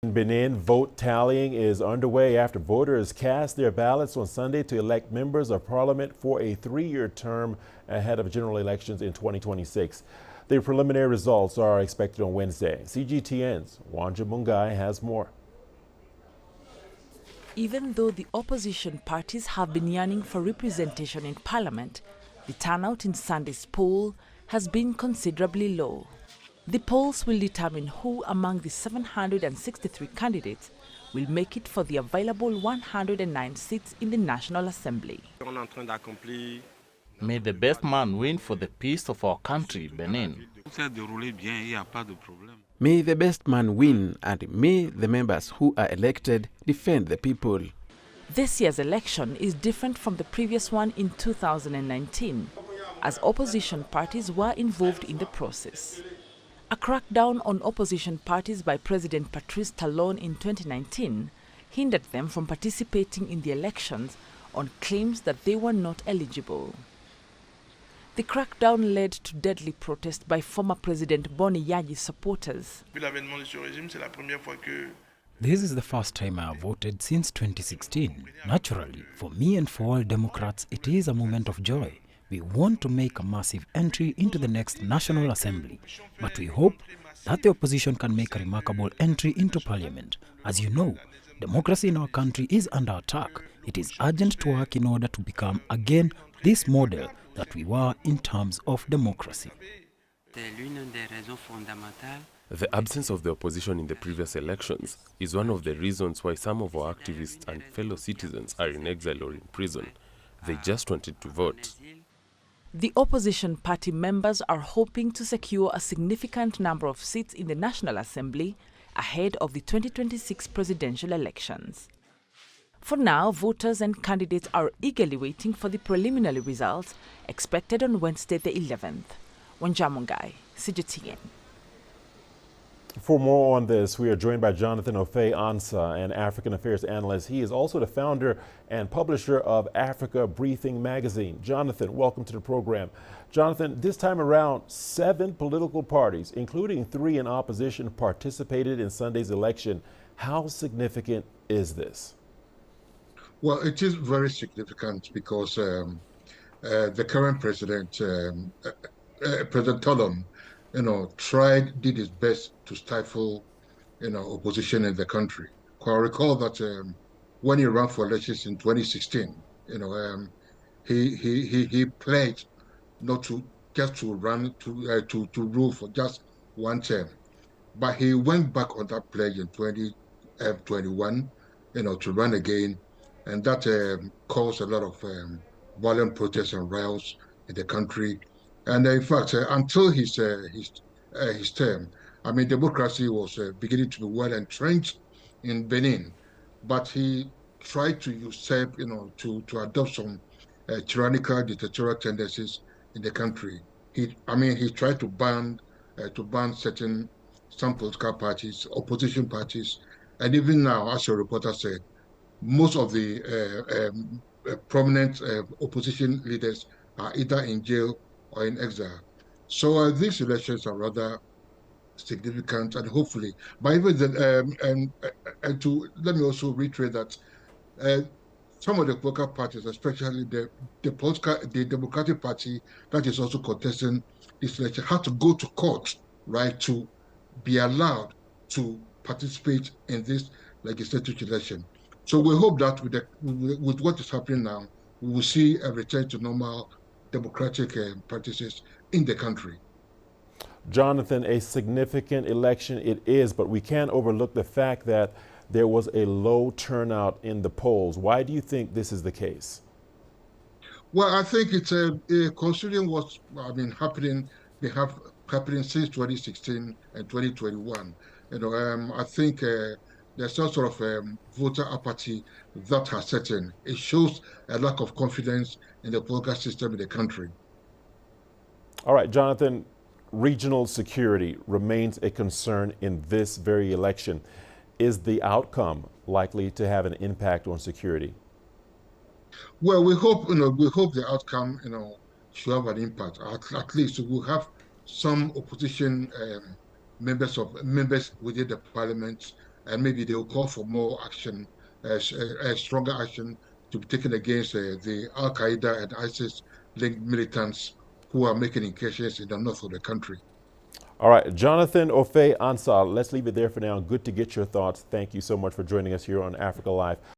In Benin, vote tallying is underway after voters cast their ballots on Sunday to elect members of parliament for a 3-year term ahead of general elections in 2026. The preliminary results are expected on Wednesday. CGTN's Wanja Mungai has more. Even though the opposition parties have been yearning for representation in parliament, the turnout in Sunday's poll has been considerably low. The polls will determine who among the 763 candidates will make it for the available 109 seats in the National Assembly. May the best man win for the peace of our country, Benin. May the best man win, and may the members who are elected defend the people. This year's election is different from the previous one in 2019, as opposition parties were involved in the process. A crackdown on opposition parties by President Patrice Talon in 2019 hindered them from participating in the elections on claims that they were not eligible. The crackdown led to deadly protests by former President Boni Yaji's supporters. This is the first time I have voted since 2016. Naturally, for me and for all Democrats, it is a moment of joy. We want to make a massive entry into the next National Assembly, but we hope that the opposition can make a remarkable entry into Parliament. As you know, democracy in our country is under attack. It is urgent to work in order to become again this model that we were in terms of democracy. The absence of the opposition in the previous elections is one of the reasons why some of our activists and fellow citizens are in exile or in prison. They just wanted to vote. The opposition party members are hoping to secure a significant number of seats in the National Assembly ahead of the 2026 presidential elections. For now, voters and candidates are eagerly waiting for the preliminary results expected on Wednesday the 11th. Wanja Mungai, CGTN. For more on this, we are joined by Jonathan Ofei-Ansah, an African affairs analyst. He is also the founder and publisher of Africa Briefing magazine. Jonathan, welcome to the program. Jonathan, this time around, 7 political parties, including 3 in opposition, participated in Sunday's election. How significant is this? Well, it is very significant because the current president, President Talon, did his best to stifle, opposition in the country. I recall that when he ran for elections in 2016, he pledged not to run to rule for just one term, but he went back on that pledge in 2021, to run again, and that caused a lot of violent protests and riots in the country. And in fact, until his term, democracy was beginning to be well entrenched in Benin, but he tried to usurp, to adopt some tyrannical, dictatorial tendencies in the country. He tried to ban some political parties, opposition parties, and even now, as your reporter said, most of the prominent opposition leaders are either in jail or in exile. So these elections are rather significant, and hopefully, but even then, let me also reiterate that some of the political parties, especially the Democratic Party that is also contesting this election, had to go to court, right, to be allowed to participate in this legislative election. So we hope that with what is happening now, we will see a return to normal democratic practices in the country. Jonathan, a significant election it is, but we can't overlook the fact that there was a low turnout in the polls. Why do you think this is the case? Well, I think it's considering what's happening since 2016 and 2021. I think there's some sort of voter apathy that has set in. It shows a lack of confidence in the political system in the country. All right, Jonathan, regional security remains a concern in this very election. Is the outcome likely to have an impact on security? Well, we hope the outcome should have an impact. At least we'll have some opposition members within the parliament and maybe they will call for more action, stronger action to be taken against the Al Qaeda and ISIS linked militants who are making incursions in the north of the country. All right, Jonathan Ofe Ansah, let's leave it there for now. Good to get your thoughts. Thank you so much for joining us here on Africa Live.